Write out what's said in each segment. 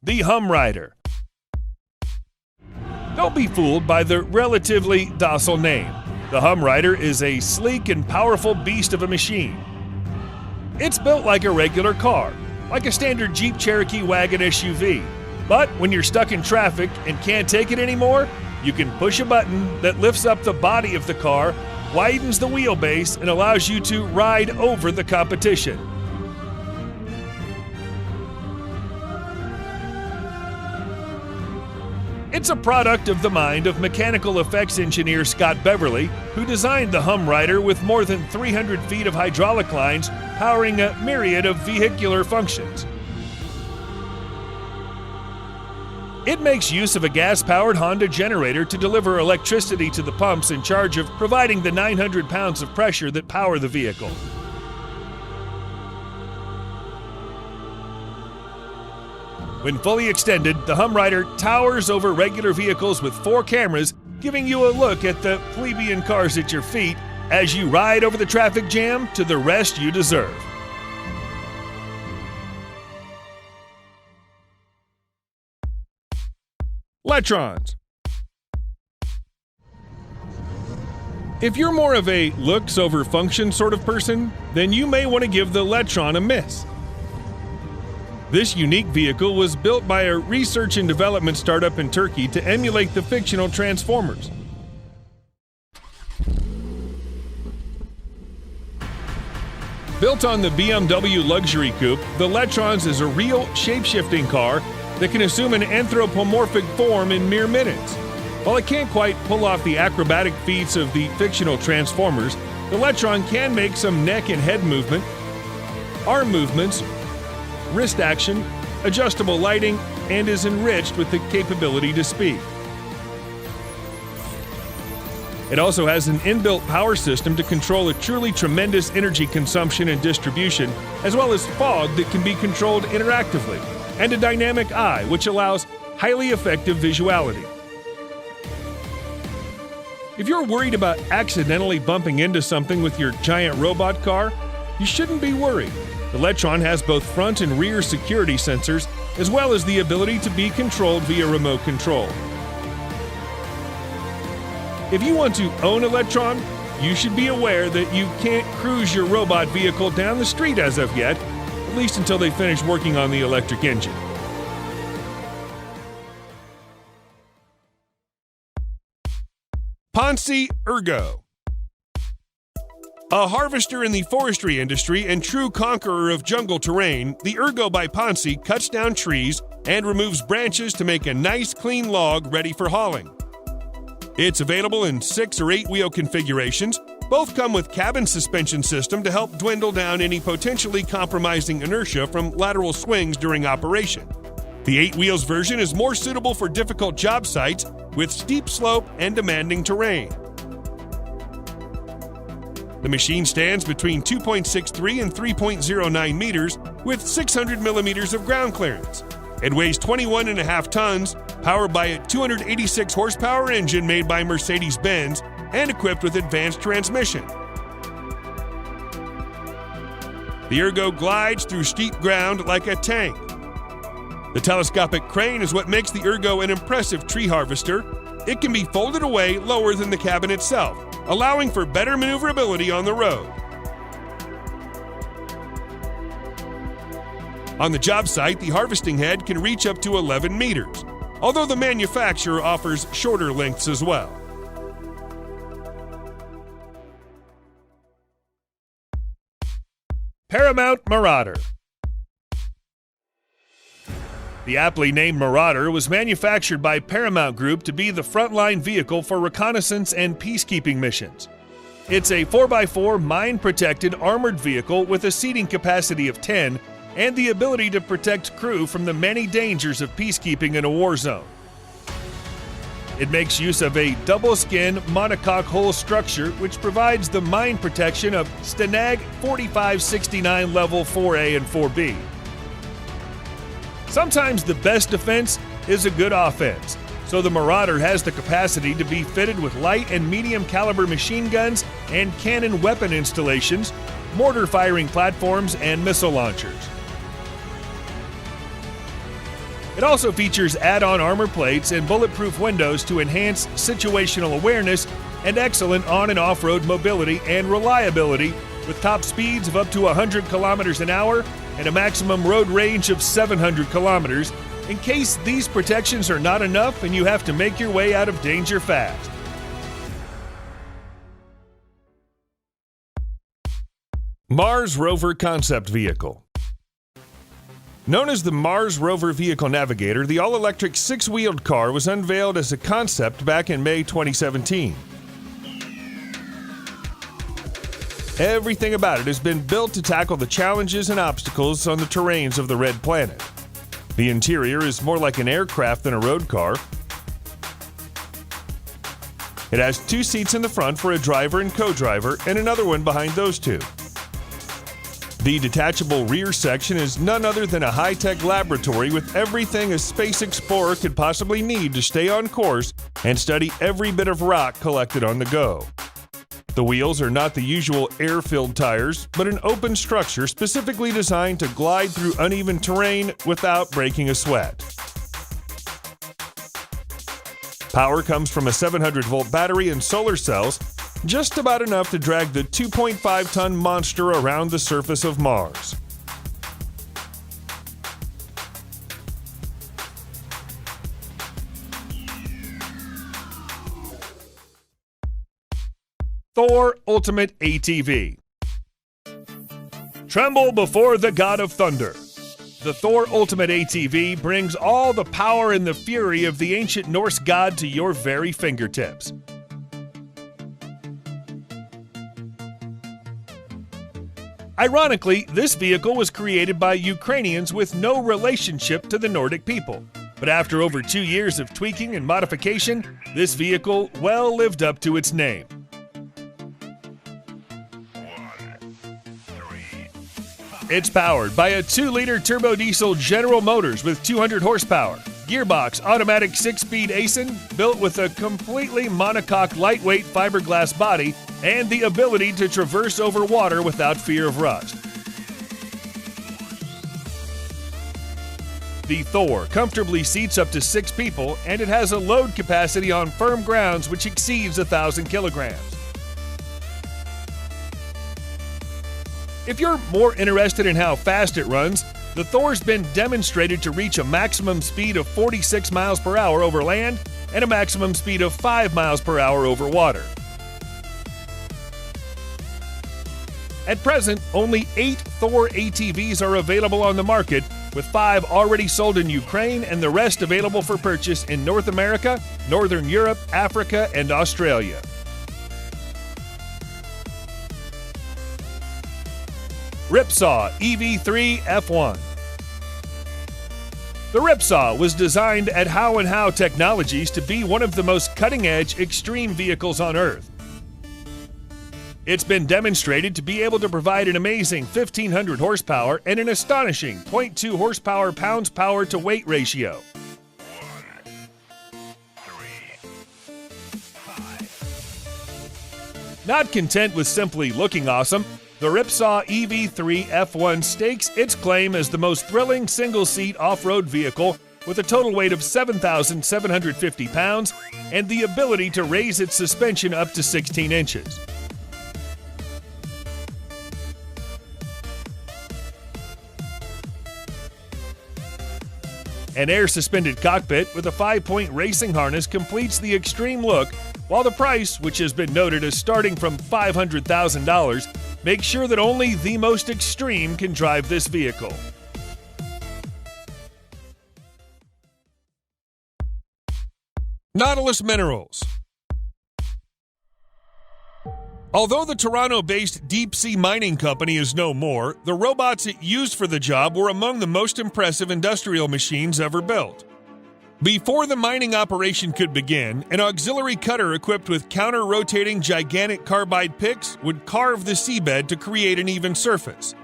The Hum Rider. Don't be fooled by the relatively docile name. The Hum Rider is a sleek and powerful beast of a machine. It's built like a regular car, like a standard Jeep Cherokee wagon SUV. But when you're stuck in traffic and can't take it anymore, you can push a button that lifts up the body of the car, widens the wheelbase, and allows you to ride over the competition. It's a product of the mind of mechanical effects engineer Scott Beverly, who designed the Hum Rider with more than 300 feet of hydraulic lines powering a myriad of vehicular functions. It makes use of a gas-powered Honda generator to deliver electricity to the pumps in charge of providing the 900 pounds of pressure that power the vehicle. When fully extended, the Hum Rider towers over regular vehicles with 4 cameras, giving you a look at the plebeian cars at your feet as you ride over the traffic jam to the rest you deserve. Letrons. If you're more of a looks over function sort of person, then you may want to give the Letron a miss. This unique vehicle was built by a research and development startup in Turkey to emulate the fictional Transformers. Built on the BMW luxury coupe, the Letrons is a real shape-shifting car that can assume an anthropomorphic form in mere minutes. While it can't quite pull off the acrobatic feats of the fictional Transformers, the Letron can make some neck and head movement, arm movements, wrist action, adjustable lighting, and is enriched with the capability to speak. It also has an inbuilt power system to control a truly tremendous energy consumption and distribution, as well as fog that can be controlled interactively, and a dynamic eye which allows highly effective visuality. If you're worried about accidentally bumping into something with your giant robot car, you shouldn't be worried. The Letron has both front and rear security sensors, as well as the ability to be controlled via remote control. If you want to own a Letron, you should be aware that you can't cruise your robot vehicle down the street as of yet, at least until they finish working on the electric engine. PONSSE Ergo. A harvester in the forestry industry and true conqueror of jungle terrain, the Ergo by PONSSE cuts down trees and removes branches to make a nice clean log ready for hauling. It's available in 6 or 8 wheel configurations. Both come with cabin suspension system to help dwindle down any potentially compromising inertia from lateral swings during operation. The 8 wheels version is more suitable for difficult job sites with steep slope and demanding terrain. The machine stands between 2.63 and 3.09 meters with 600 millimeters of ground clearance. It weighs 21.5 tons, powered by a 286 horsepower engine made by Mercedes-Benz and equipped with advanced transmission. The Ergo glides through steep ground like a tank. The telescopic crane is what makes the Ergo an impressive tree harvester. It can be folded away lower than the cabin itself, allowing for better maneuverability on the road. On the job site, the harvesting head can reach up to 11 meters, although the manufacturer offers shorter lengths as well. Paramount Marauder. The aptly named Marauder was manufactured by Paramount Group to be the frontline vehicle for reconnaissance and peacekeeping missions. It's a 4x4 mine-protected armored vehicle with a seating capacity of 10 and the ability to protect crew from the many dangers of peacekeeping in a war zone. It makes use of a double-skin monocoque hull structure which provides the mine protection of STANAG 4569 Level 4A and 4B. Sometimes the best defense is a good offense, so the Marauder has the capacity to be fitted with light and medium caliber machine guns and cannon weapon installations, mortar firing platforms, and missile launchers. It also features add-on armor plates and bulletproof windows to enhance situational awareness and excellent on- and off-road mobility and reliability, with top speeds of up to 100 kilometers an hour and a maximum road range of 700 kilometers, in case these protections are not enough and you have to make your way out of danger fast. Mars Rover Concept Vehicle. Known as the Mars Rover Vehicle Navigator, the all-electric six-wheeled car was unveiled as a concept back in May 2017. Everything about it has been built to tackle the challenges and obstacles on the terrains of the Red Planet. The interior is more like an aircraft than a road car. It has 2 seats in the front for a driver and co-driver, and another one behind those 2. The detachable rear section is none other than a high-tech laboratory with everything a space explorer could possibly need to stay on course and study every bit of rock collected on the go. The wheels are not the usual air-filled tires, but an open structure specifically designed to glide through uneven terrain without breaking a sweat. Power comes from a 700-volt battery and solar cells, just about enough to drag the 2.5-ton monster around the surface of Mars. Thor Ultimate ATV. Tremble before the God of Thunder. The Thor Ultimate ATV brings all the power and the fury of the ancient Norse god to your very fingertips. Ironically, this vehicle was created by Ukrainians with no relationship to the Nordic people. But after over 2 years of tweaking and modification, this vehicle well lived up to its name. It's powered by a 2-liter turbo diesel General Motors with 200 horsepower, gearbox automatic 6-speed ASIN built with a completely monocoque lightweight fiberglass body and the ability to traverse over water without fear of rust. The Thor comfortably seats up to 6 people, and it has a load capacity on firm grounds which exceeds 1,000 kilograms. If you're more interested in how fast it runs, the Thor's been demonstrated to reach a maximum speed of 46 miles per hour over land and a maximum speed of 5 miles per hour over water. At present, only 8 Thor ATVs are available on the market, with 5 already sold in Ukraine and the rest available for purchase in North America, Northern Europe, Africa, and Australia. Ripsaw EV3 F1. The Ripsaw was designed at How & How Technologies to be one of the most cutting-edge extreme vehicles on Earth. It's been demonstrated to be able to provide an amazing 1,500 horsepower and an astonishing 0.2 horsepower pounds-power to weight ratio. Not content with simply looking awesome, the Ripsaw EV3 F1 stakes its claim as the most thrilling single-seat off-road vehicle with a total weight of 7,750 pounds and the ability to raise its suspension up to 16 inches. An air-suspended cockpit with a 5-point racing harness completes the extreme look, while the price, which has been noted as starting from $500,000, makes sure that only the most extreme can drive this vehicle. Nautilus Minerals. Although the Toronto-based deep-sea mining company is no more, the robots it used for the job were among the most impressive industrial machines ever built. Before the mining operation could begin, an auxiliary cutter equipped with counter-rotating gigantic carbide picks would carve the seabed to create an even surface.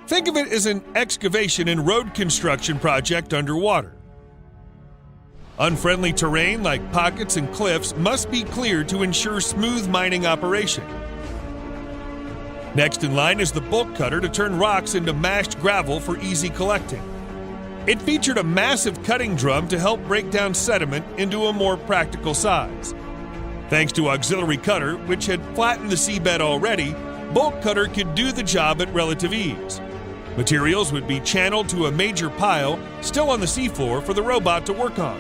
Think of it as an excavation and road construction project underwater. Unfriendly terrain like pockets and cliffs must be cleared to ensure smooth mining operation. Next in line is the bulk cutter to turn rocks into mashed gravel for easy collecting. It featured a massive cutting drum to help break down sediment into a more practical size. Thanks to auxiliary cutter, which had flattened the seabed already, bulk cutter could do the job at relative ease. Materials would be channeled to a major pile still on the seafloor for the robot to work on.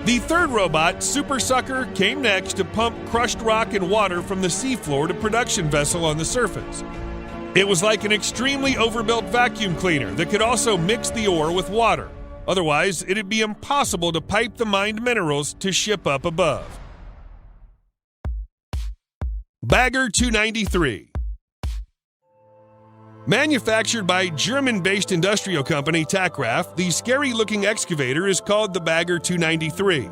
The third robot, Super Sucker, came next to pump crushed rock and water from the seafloor to production vessel on the surface. It was like an extremely overbuilt vacuum cleaner that could also mix the ore with water. Otherwise, it'd be impossible to pipe the mined minerals to ship up above. Bagger 293. Manufactured by German-based industrial company Tackraft, the scary-looking excavator is called the Bagger 293.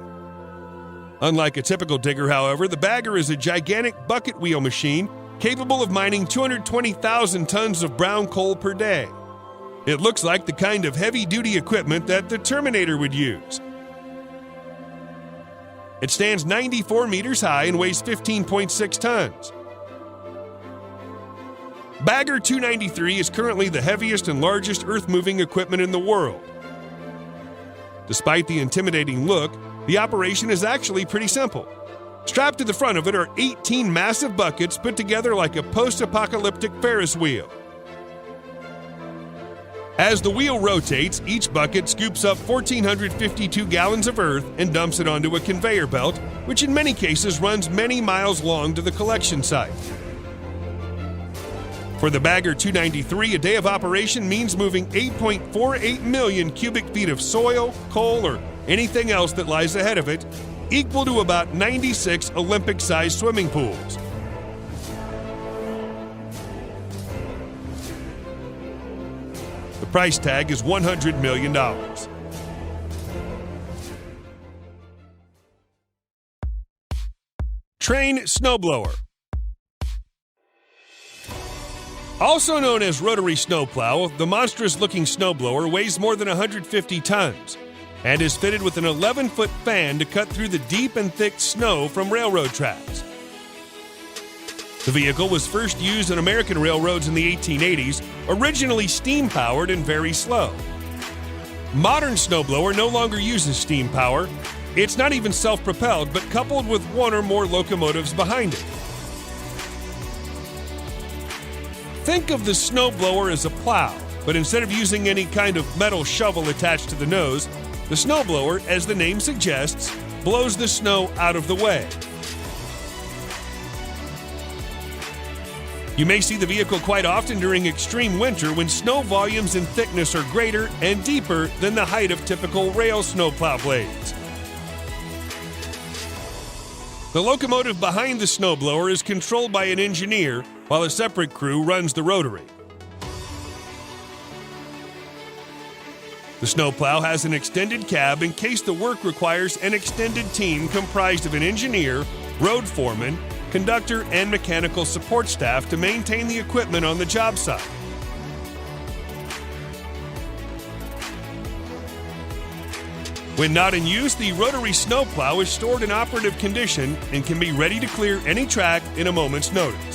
Unlike a typical digger, however, the Bagger is a gigantic bucket wheel machine capable of mining 220,000 tons of brown coal per day. It looks like the kind of heavy-duty equipment that the Terminator would use. It stands 94 meters high and weighs 15.6 tons. Bagger 293 is currently the heaviest and largest earth-moving equipment in the world. Despite the intimidating look, the operation is actually pretty simple. Strapped to the front of it are 18 massive buckets put together like a post-apocalyptic Ferris wheel. As the wheel rotates, each bucket scoops up 1,452 gallons of earth and dumps it onto a conveyor belt, which in many cases runs many miles long to the collection site. For the Bagger 293, a day of operation means moving 8.48 million cubic feet of soil, coal, or anything else that lies ahead of it, equal to about 96 Olympic-sized swimming pools. The price tag is $100 million. Train snowblower. Also known as rotary snowplow, the monstrous-looking snowblower weighs more than 150 tons and is fitted with an 11-foot fan to cut through the deep and thick snow from railroad tracks. The vehicle was first used on American railroads in the 1880s, originally steam-powered and very slow. Modern snowblower no longer uses steam power. It's not even self-propelled, but coupled with one or more locomotives behind it. Think of the snowblower as a plow, but instead of using any kind of metal shovel attached to the nose, the snowblower, as the name suggests, blows the snow out of the way. You may see the vehicle quite often during extreme winter when snow volumes and thickness are greater and deeper than the height of typical rail snowplow blades. The locomotive behind the snowblower is controlled by an engineer, while a separate crew runs the rotary. The snowplow has an extended cab in case the work requires an extended team comprised of an engineer, road foreman, conductor, and mechanical support staff to maintain the equipment on the job site. When not in use, the rotary snowplow is stored in operative condition and can be ready to clear any track in a moment's notice.